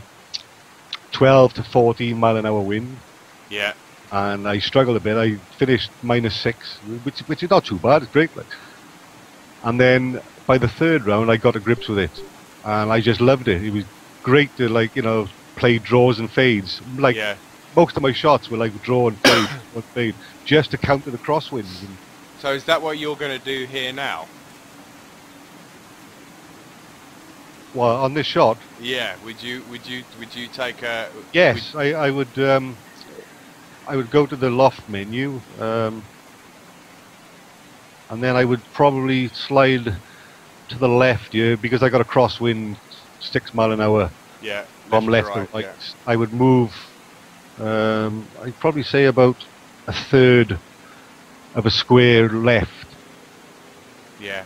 [SPEAKER 2] 12 to 14 mile an hour wind.
[SPEAKER 1] Yeah.
[SPEAKER 2] And I struggled a bit. I finished -6, which is not too bad. It's great. Like. And then by the third round, I got to grips with it, and I just loved it. It was great to, like, you know, play draws and fades. Like,
[SPEAKER 1] Yeah.
[SPEAKER 2] most of my shots were like draw and fade, draw and fade, just to counter the crosswinds. And
[SPEAKER 1] So is that what you're going to do here now?
[SPEAKER 2] well, on this shot,
[SPEAKER 1] Yeah. Would you take a?
[SPEAKER 2] yes, I would. I would go to the loft menu, and then I would probably slide to the left, yeah, because I got a crosswind 6 mile an hour
[SPEAKER 1] Yeah.
[SPEAKER 2] from left
[SPEAKER 1] to
[SPEAKER 2] to
[SPEAKER 1] right.
[SPEAKER 2] right.
[SPEAKER 1] Yeah.
[SPEAKER 2] I would move, I'd probably say about a third of a square left.
[SPEAKER 1] Yeah.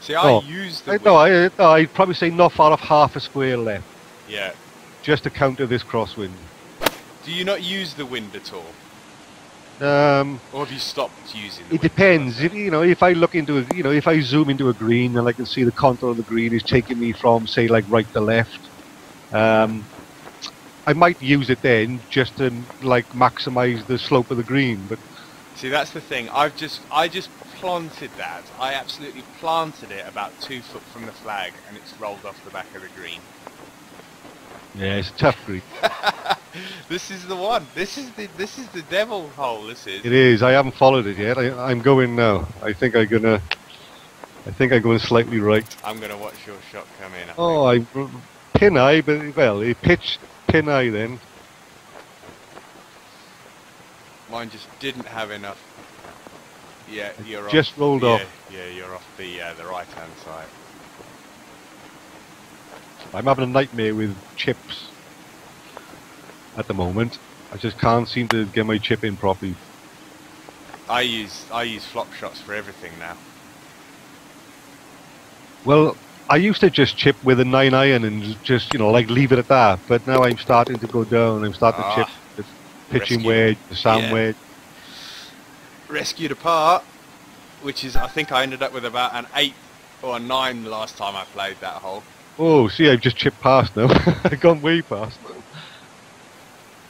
[SPEAKER 1] See, I use the.
[SPEAKER 2] I'd probably say not far off half a square left,
[SPEAKER 1] Yeah.
[SPEAKER 2] just to counter this crosswind.
[SPEAKER 1] Do you not use the wind at all, or have you stopped using the
[SPEAKER 2] It
[SPEAKER 1] wind?
[SPEAKER 2] depends. If, you know, if I look into a, you know, if I zoom into a green and I can see the contour of the green is taking me from, say, like right to left, I might use it then just to like maximize the slope of the green. But
[SPEAKER 1] See, that's the thing. I just planted that. I absolutely planted it about 2 foot from the flag, and it's rolled off the back of the green.
[SPEAKER 2] yeah, it's a tough green.
[SPEAKER 1] This is the one. This is the devil hole. This is.
[SPEAKER 2] It is. I haven't followed it yet. I'm going now. I think I'm going slightly right.
[SPEAKER 1] I'm gonna watch your shot come in.
[SPEAKER 2] Oh, I pin eye, but well, he pitched pin eye then.
[SPEAKER 1] Mine just didn't have enough. Yeah, you're
[SPEAKER 2] Just
[SPEAKER 1] off.
[SPEAKER 2] rolled off.
[SPEAKER 1] Yeah, you're off the right hand side.
[SPEAKER 2] I'm having a nightmare with chips at the moment. I just can't seem to get my chip in properly.
[SPEAKER 1] I use flop shots for everything now.
[SPEAKER 2] Well, I used to just chip with a 9-iron and just, you know, like leave it at that. But now I'm starting to go down. I'm starting to chip the pitching
[SPEAKER 1] rescue.
[SPEAKER 2] wedge, the sand
[SPEAKER 1] Yeah.
[SPEAKER 2] wedge.
[SPEAKER 1] rescued a part, which is, I think I ended up with about an 8 or a 9 last time I played that hole.
[SPEAKER 2] Oh, see, I've just chipped past now. I've gone way past.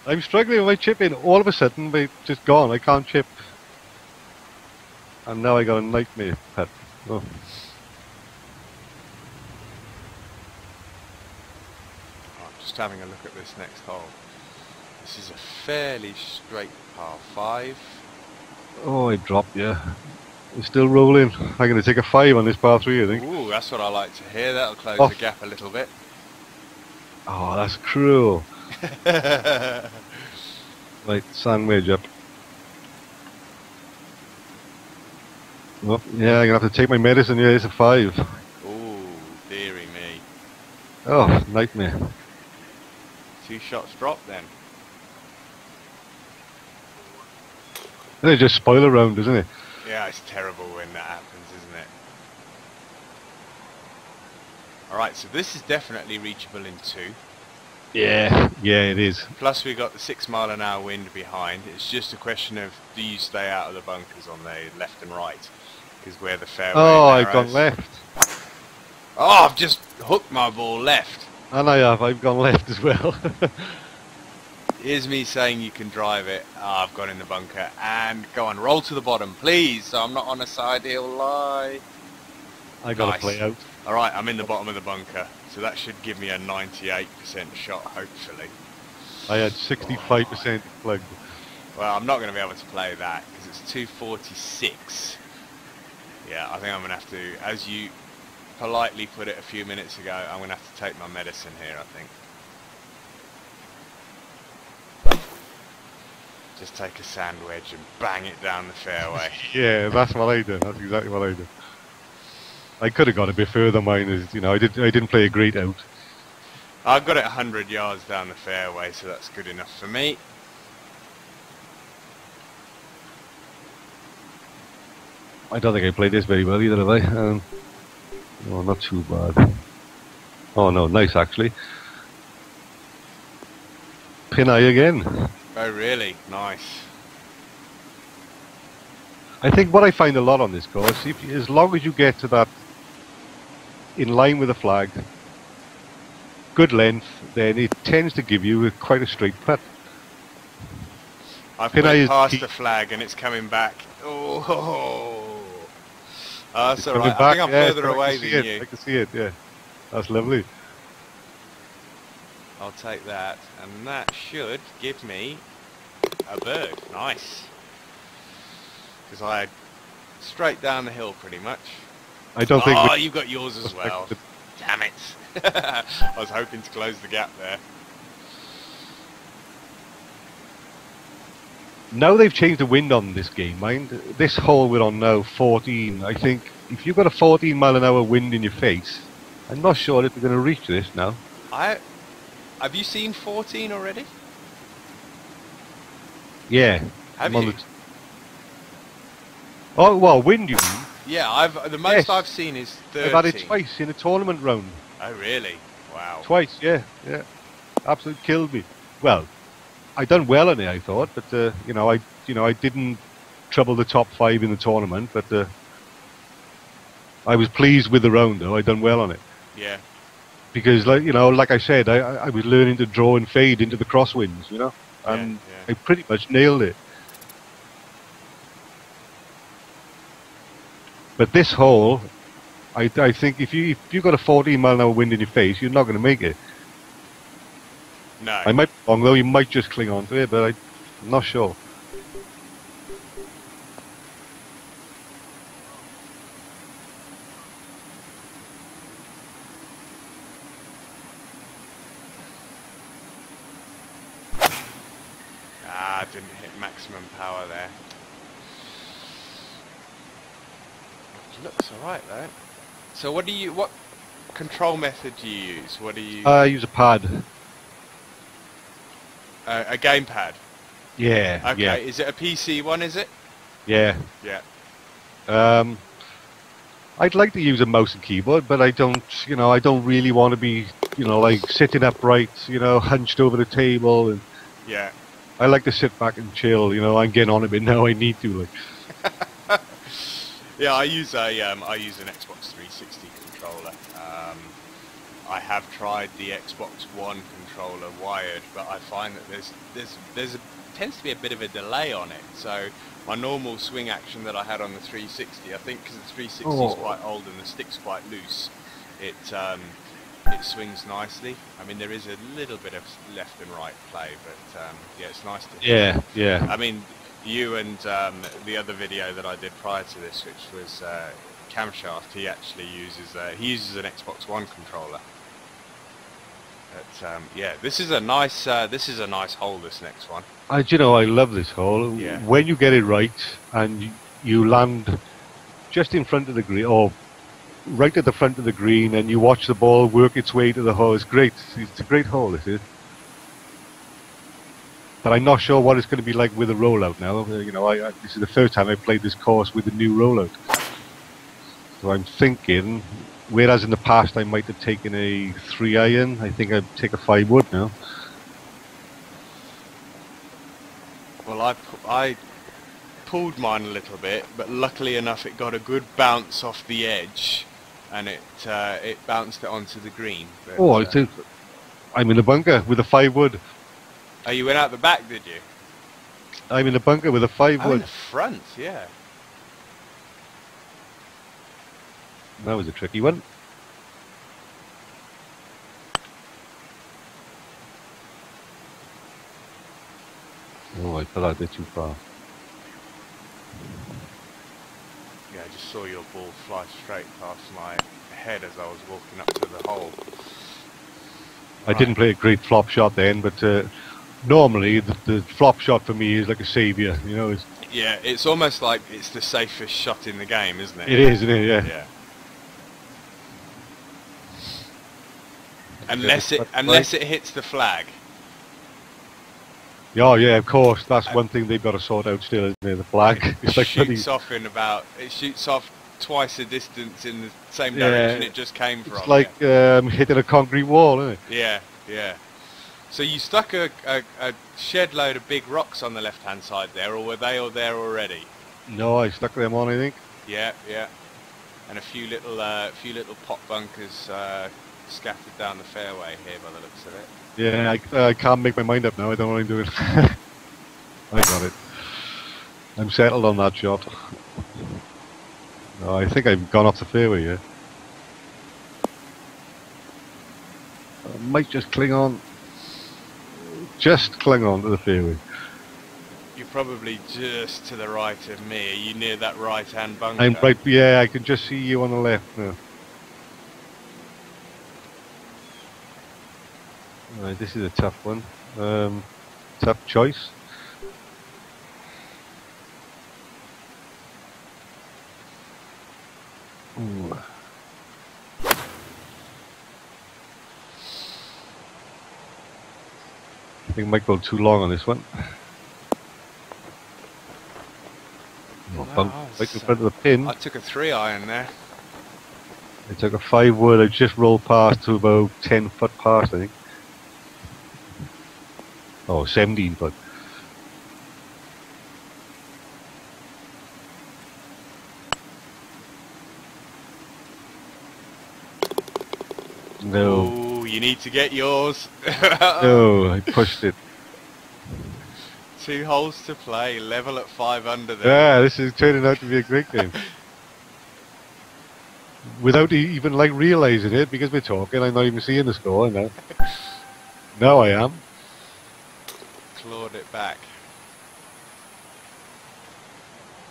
[SPEAKER 2] I'm struggling with my chipping. All of a sudden, they've just gone. I can't chip. And now I got a nightmare pet. Oh.
[SPEAKER 1] I'm just having a look at this next hole. This is a fairly straight par 5.
[SPEAKER 2] Oh, I dropped, yeah. It's still rolling. I'm going to take a 5 on this par 3, I think.
[SPEAKER 1] Ooh, that's what I like to hear. That'll close
[SPEAKER 2] Off.
[SPEAKER 1] the gap a little bit.
[SPEAKER 2] Oh, that's cruel. Right, sand wedge up. Oh, yeah, I'm going to have to take my medicine. Yeah, it's a 5.
[SPEAKER 1] Ooh, dearie me.
[SPEAKER 2] Oh, nightmare.
[SPEAKER 1] 2 shots dropped then.
[SPEAKER 2] They just spoil a round, doesn't it?
[SPEAKER 1] Yeah, it's terrible when that happens, isn't it? Alright, so this is definitely reachable in 2.
[SPEAKER 2] Yeah, yeah, it is.
[SPEAKER 1] Plus we got the 6-mile-an-hour wind behind. It's just a question of, do you stay out of the bunkers on the left and right? Because where the fairway
[SPEAKER 2] Oh,
[SPEAKER 1] narrows.
[SPEAKER 2] I've gone left.
[SPEAKER 1] Oh, I've just hooked my ball left.
[SPEAKER 2] And I've gone left as well.
[SPEAKER 1] Here's me saying you can drive it. Oh, I've gone in the bunker. And go on, roll to the bottom, please. So I'm not on a side hill lie.
[SPEAKER 2] I got to
[SPEAKER 1] Nice.
[SPEAKER 2] play out.
[SPEAKER 1] Alright, I'm in the bottom of the bunker. So that should give me a 98% shot, hopefully.
[SPEAKER 2] I had 65% plugged.
[SPEAKER 1] Well, I'm not going to be able to play that because it's 246. Yeah, I think I'm going to have to, as you politely put it a few minutes ago, I'm going to have to take my medicine here, I think. Just take a sand wedge and bang it down the fairway.
[SPEAKER 2] Yeah, that's what I did. That's exactly what I did. I could have got a bit further. Mine is, you know, I didn't play a great out.
[SPEAKER 1] I've got it 100 yards down the fairway, so that's good enough for me.
[SPEAKER 2] I don't think I played this very well either, have I? No, not too bad. Oh no, nice actually. Pin eye again.
[SPEAKER 1] Oh really? Nice.
[SPEAKER 2] I think what I find a lot on this course, as long as you get to that in line with the flag, good length, then it tends to give you quite a straight putt.
[SPEAKER 1] I've put it past the flag and it's coming back. Oh, that's alright. I think I'm further away than you.
[SPEAKER 2] I can see it, yeah. That's lovely.
[SPEAKER 1] I'll take that, and that should give me a bird. Nice. Because I had straight down the hill pretty much.
[SPEAKER 2] I don't think...
[SPEAKER 1] Oh, you've got yours as well. Damn it. I was hoping to close the gap there.
[SPEAKER 2] Now they've changed the wind on this game, mind. This hole we're on now, 14. I think if you've got a 14 mile an hour wind in your face, I'm not sure if we're going to reach this now.
[SPEAKER 1] Have you seen 14 already?
[SPEAKER 2] Yeah.
[SPEAKER 1] Have you?
[SPEAKER 2] Oh, well, wind you mean?
[SPEAKER 1] Yeah, the most I've seen is 13.
[SPEAKER 2] I've had it twice in a tournament round.
[SPEAKER 1] Oh, really? Wow.
[SPEAKER 2] Twice, yeah, yeah. Absolutely killed me. Well, I done well on it, I thought, but I didn't trouble the top 5 in the tournament, but I was pleased with the round, though. I done well on it.
[SPEAKER 1] Yeah.
[SPEAKER 2] Because, like I said, I was learning to draw and fade into the crosswinds, and I pretty much nailed it. But this hole, I think if you've got a 14 mile an hour wind in your face, you're not going to make it.
[SPEAKER 1] No.
[SPEAKER 2] I might be wrong though, you might just cling on to it, but I'm not sure.
[SPEAKER 1] Ah, didn't hit maximum power there. Looks alright though. So what control method do you use? What do you...
[SPEAKER 2] I use a pad.
[SPEAKER 1] A gamepad?
[SPEAKER 2] Yeah.
[SPEAKER 1] Okay,
[SPEAKER 2] yeah.
[SPEAKER 1] Is it a PC one, is it?
[SPEAKER 2] Yeah.
[SPEAKER 1] Yeah.
[SPEAKER 2] I'd like to use a mouse and keyboard, but I don't really want to be, like sitting upright, hunched over the table. And
[SPEAKER 1] yeah.
[SPEAKER 2] I like to sit back and chill, I'm getting on a bit now, I need to, like.
[SPEAKER 1] Yeah, I use an Xbox 360 controller. I have tried the Xbox One controller wired, but I find that tends to be a bit of a delay on it. So my normal swing action that I had on the 360, I think because the 360 is quite old and the stick's quite loose, it swings nicely. I mean, there is a little bit of left and right play, but yeah, it's nice to hear.
[SPEAKER 2] Yeah.
[SPEAKER 1] I mean, you and the other video that I did prior to this, which was Camshaft, he actually uses an Xbox One controller. But yeah, this is a nice hole, this next one.
[SPEAKER 2] You know, I love this hole.
[SPEAKER 1] Yeah.
[SPEAKER 2] When you get it right and you land just in front of the green, or right at the front of the green, and you watch the ball work its way to the hole, it's great. It's a great hole, this is. But I'm not sure what it's going to be like with the rollout now. You know, this is the first time I played this course with the new rollout. So I'm thinking, whereas in the past I might have taken a 3-iron, I think I'd take a 5-wood now.
[SPEAKER 1] Well, I pulled mine a little bit, but luckily enough it got a good bounce off the edge, and it bounced it onto the green. But,
[SPEAKER 2] Oh, I think I'm in the bunker with a 5-wood.
[SPEAKER 1] Oh, you went out the back, did you?
[SPEAKER 2] I'm in the bunker with a 5-wood.
[SPEAKER 1] Oh, in the front, yeah.
[SPEAKER 2] That was a tricky one. Oh, I fell out there too far.
[SPEAKER 1] Yeah, I just saw your ball fly straight past my head as I was walking up to the hole.
[SPEAKER 2] I didn't play a great flop shot then, but normally the flop shot for me is like a saviour, you know.
[SPEAKER 1] Yeah, it's almost like it's the safest shot in the game, isn't it?
[SPEAKER 2] It is, isn't it? Yeah.
[SPEAKER 1] Yeah. Unless it hits the flag.
[SPEAKER 2] Oh yeah, of course. That's one thing they've got to sort out still, isn't it? The flag.
[SPEAKER 1] It shoots off twice the distance in the same direction it just came from.
[SPEAKER 2] It's like hitting a concrete wall, isn't it?
[SPEAKER 1] Yeah, yeah. So you stuck a shed load of big rocks on the left-hand side there, or were they all there already?
[SPEAKER 2] No, I stuck them on, I think.
[SPEAKER 1] Yeah, yeah. And a few little pot bunkers scattered down the fairway here by the looks of it.
[SPEAKER 2] Yeah, I can't make my mind up now. I don't know what I'm doing. I got it. I'm settled on that shot. No, I think I've gone off the fairway here. I might just cling on. Just cling on to the fairway.
[SPEAKER 1] You're probably just to the right of me. Are you near that right-hand bunker?
[SPEAKER 2] I'm right. Yeah, I can just see you on the left now. Right, this is a tough one. Tough choice. Ooh. I think I might go too long on this one. Right in front of the pin.
[SPEAKER 1] I took a 3-iron there.
[SPEAKER 2] I took a 5-wood. I just rolled past to about 10 foot past, I think. Oh, 17 foot. No.
[SPEAKER 1] Oh, you need to get yours.
[SPEAKER 2] No, I pushed it.
[SPEAKER 1] 2 holes to play, level at 5 under there.
[SPEAKER 2] Yeah, this is turning out to be a great game. Without even like realising it, because we're talking, I'm not even seeing the score now. Now I am.
[SPEAKER 1] Clawed it back.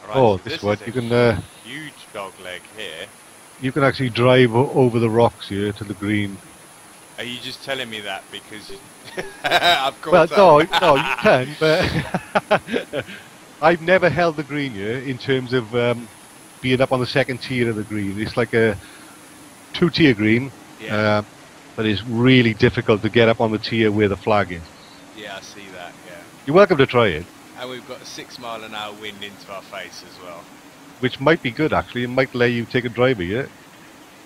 [SPEAKER 1] Right,
[SPEAKER 2] Oh,
[SPEAKER 1] so
[SPEAKER 2] this one you can
[SPEAKER 1] huge dog leg here.
[SPEAKER 2] you can actually drive over the rocks here to the green.
[SPEAKER 1] Are you just telling me that because I've caught
[SPEAKER 2] Well,
[SPEAKER 1] up?
[SPEAKER 2] no, you can, but I've never held the green here in terms of being up on the second tier of the green. It's like a 2-tier green,
[SPEAKER 1] Yeah.
[SPEAKER 2] but it's really difficult to get up on the tier where the flag is.
[SPEAKER 1] Yeah, I see that, yeah.
[SPEAKER 2] You're welcome to try it,
[SPEAKER 1] And we've got a 6-mile-an-hour wind into our face as well.
[SPEAKER 2] which might be good actually. It might let you take a driver here,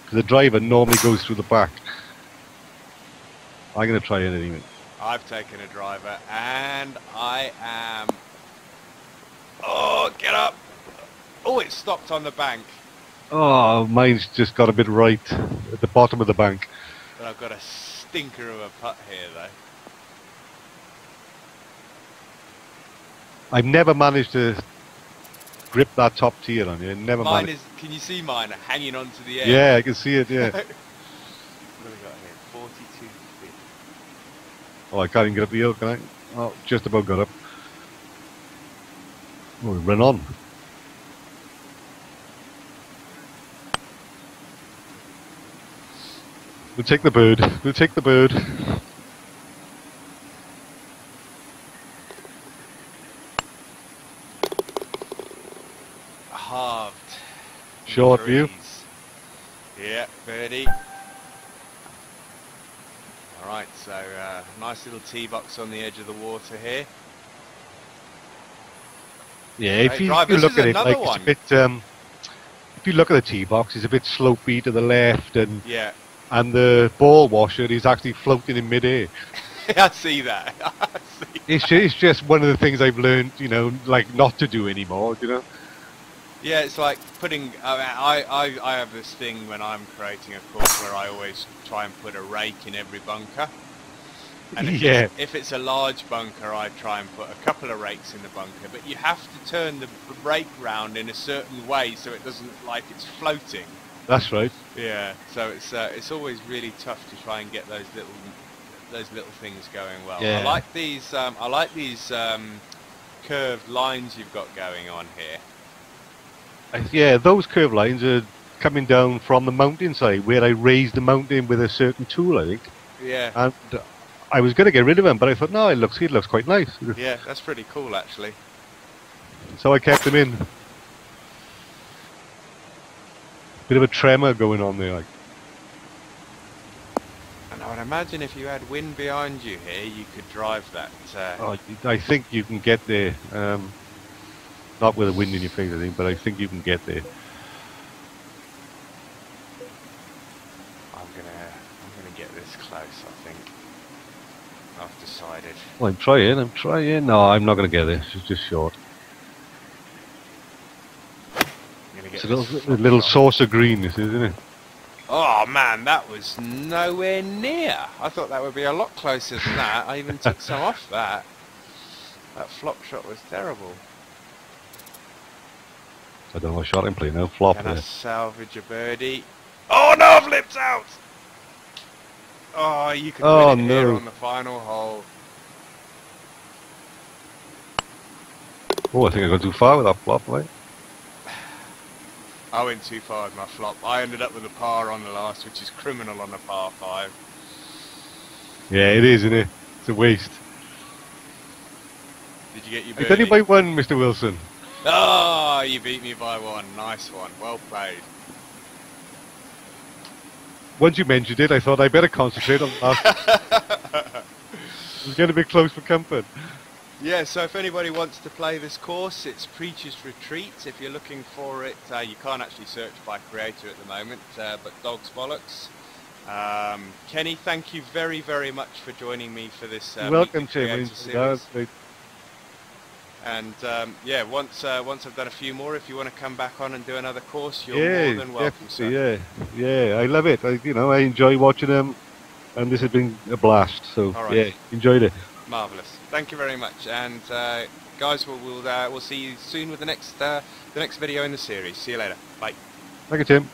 [SPEAKER 2] because the driver normally goes through the back. I'm going to try it anyway.
[SPEAKER 1] I've taken a driver and I am... Oh, get up! Oh, it stopped on the bank.
[SPEAKER 2] Oh, mine's just got a bit right at the bottom of the bank.
[SPEAKER 1] But I've got a stinker of a putt here, though.
[SPEAKER 2] I've never managed to grip that top tier on you. Never
[SPEAKER 1] Mine
[SPEAKER 2] managed.
[SPEAKER 1] is, can you see mine hanging on to the edge?
[SPEAKER 2] Yeah, I can see it, yeah.
[SPEAKER 1] What have we got here? 42 feet.
[SPEAKER 2] Oh, I can't even get up the hill, can I? Oh, just about got up. Oh, we ran on. We'll take the bird. We'll take the bird.
[SPEAKER 1] Halved.
[SPEAKER 2] Short view.
[SPEAKER 1] Yeah, birdie. Alright, so nice little tee box on the edge of the water here.
[SPEAKER 2] Yeah,
[SPEAKER 1] Great drive. This
[SPEAKER 2] look
[SPEAKER 1] is
[SPEAKER 2] at it,
[SPEAKER 1] another
[SPEAKER 2] like
[SPEAKER 1] one.
[SPEAKER 2] it's a bit. If you look at the tee box, it's a bit slopey to the left, and
[SPEAKER 1] Yeah,
[SPEAKER 2] the ball washer is actually floating in midair.
[SPEAKER 1] I see that. I see.
[SPEAKER 2] It's just one of the things I've learned, you know, like not to do anymore. You know.
[SPEAKER 1] Yeah, it's like putting. I have this thing when I'm creating a course where I always try and put a rake in every bunker. And if it's a large bunker, I try and put a couple of rakes in the bunker. But you have to turn the rake round in a certain way so it doesn't look like it's floating.
[SPEAKER 2] That's right.
[SPEAKER 1] Yeah, so it's always really tough to try and get those little things going well.
[SPEAKER 2] Yeah.
[SPEAKER 1] I like these curved lines you've got going on here.
[SPEAKER 2] Yeah, those curved lines are coming down from the mountainside where I raised the mountain with a certain tool, I think.
[SPEAKER 1] Yeah.
[SPEAKER 2] And I was going to get rid of them, but I thought, no, it looks quite nice.
[SPEAKER 1] Yeah, that's pretty cool, actually.
[SPEAKER 2] So I kept them in. Bit of a tremor going on there, like.
[SPEAKER 1] And I would imagine if you had wind behind you here, you could drive that.
[SPEAKER 2] Oh, I think you can get there. Not with the wind in your face, I think, but I think you can get there.
[SPEAKER 1] I'm gonna get this close, I think. I've decided.
[SPEAKER 2] Well, I'm trying. No, I'm not going to get there. It's just short.
[SPEAKER 1] I'm gonna get
[SPEAKER 2] It's a
[SPEAKER 1] this
[SPEAKER 2] little
[SPEAKER 1] shot.
[SPEAKER 2] source of green, this is, isn't it?
[SPEAKER 1] Oh man, that was nowhere near. I thought that would be a lot closer than that. I even took some off that. That flop shot was terrible.
[SPEAKER 2] I don't know what shot I'm playing now. Flop
[SPEAKER 1] Can I
[SPEAKER 2] there.
[SPEAKER 1] salvage a birdie? Oh no, I've lipped out! Oh, you could win it here
[SPEAKER 2] no.
[SPEAKER 1] on the final hole.
[SPEAKER 2] Oh, I think I got too far with that flop, right?
[SPEAKER 1] I went too far with my flop. I ended up with a par on the last, which is criminal on a par 5.
[SPEAKER 2] Yeah, it is, isn't it? It's a waste.
[SPEAKER 1] Did you get your
[SPEAKER 2] I
[SPEAKER 1] birdie?
[SPEAKER 2] got you by one, Mr. Wilson.
[SPEAKER 1] Oh, you beat me by one. Nice one. Well played.
[SPEAKER 2] Once you mentioned it, I thought I better concentrate on that. It was getting a bit close for comfort.
[SPEAKER 1] Yeah, so if anybody wants to play this course, it's Preacher's Retreat. If you're looking for it, you can't actually search by creator at the moment, but DoGgzB0ll0X. Kenny, thank you very, very much for joining me for this
[SPEAKER 2] You're welcome,
[SPEAKER 1] Meet the Creator
[SPEAKER 2] Tim.
[SPEAKER 1] series. And yeah, once I've done a few more, if you want to come back on and do another course, you're more than welcome, sir.
[SPEAKER 2] Yeah, I love it. I enjoy watching them, and this has been a blast. So yeah, enjoyed it.
[SPEAKER 1] Marvelous. Thank you very much. And guys, we'll see you soon with the next video in the series. See you later. Bye.
[SPEAKER 2] Thank you, Tim.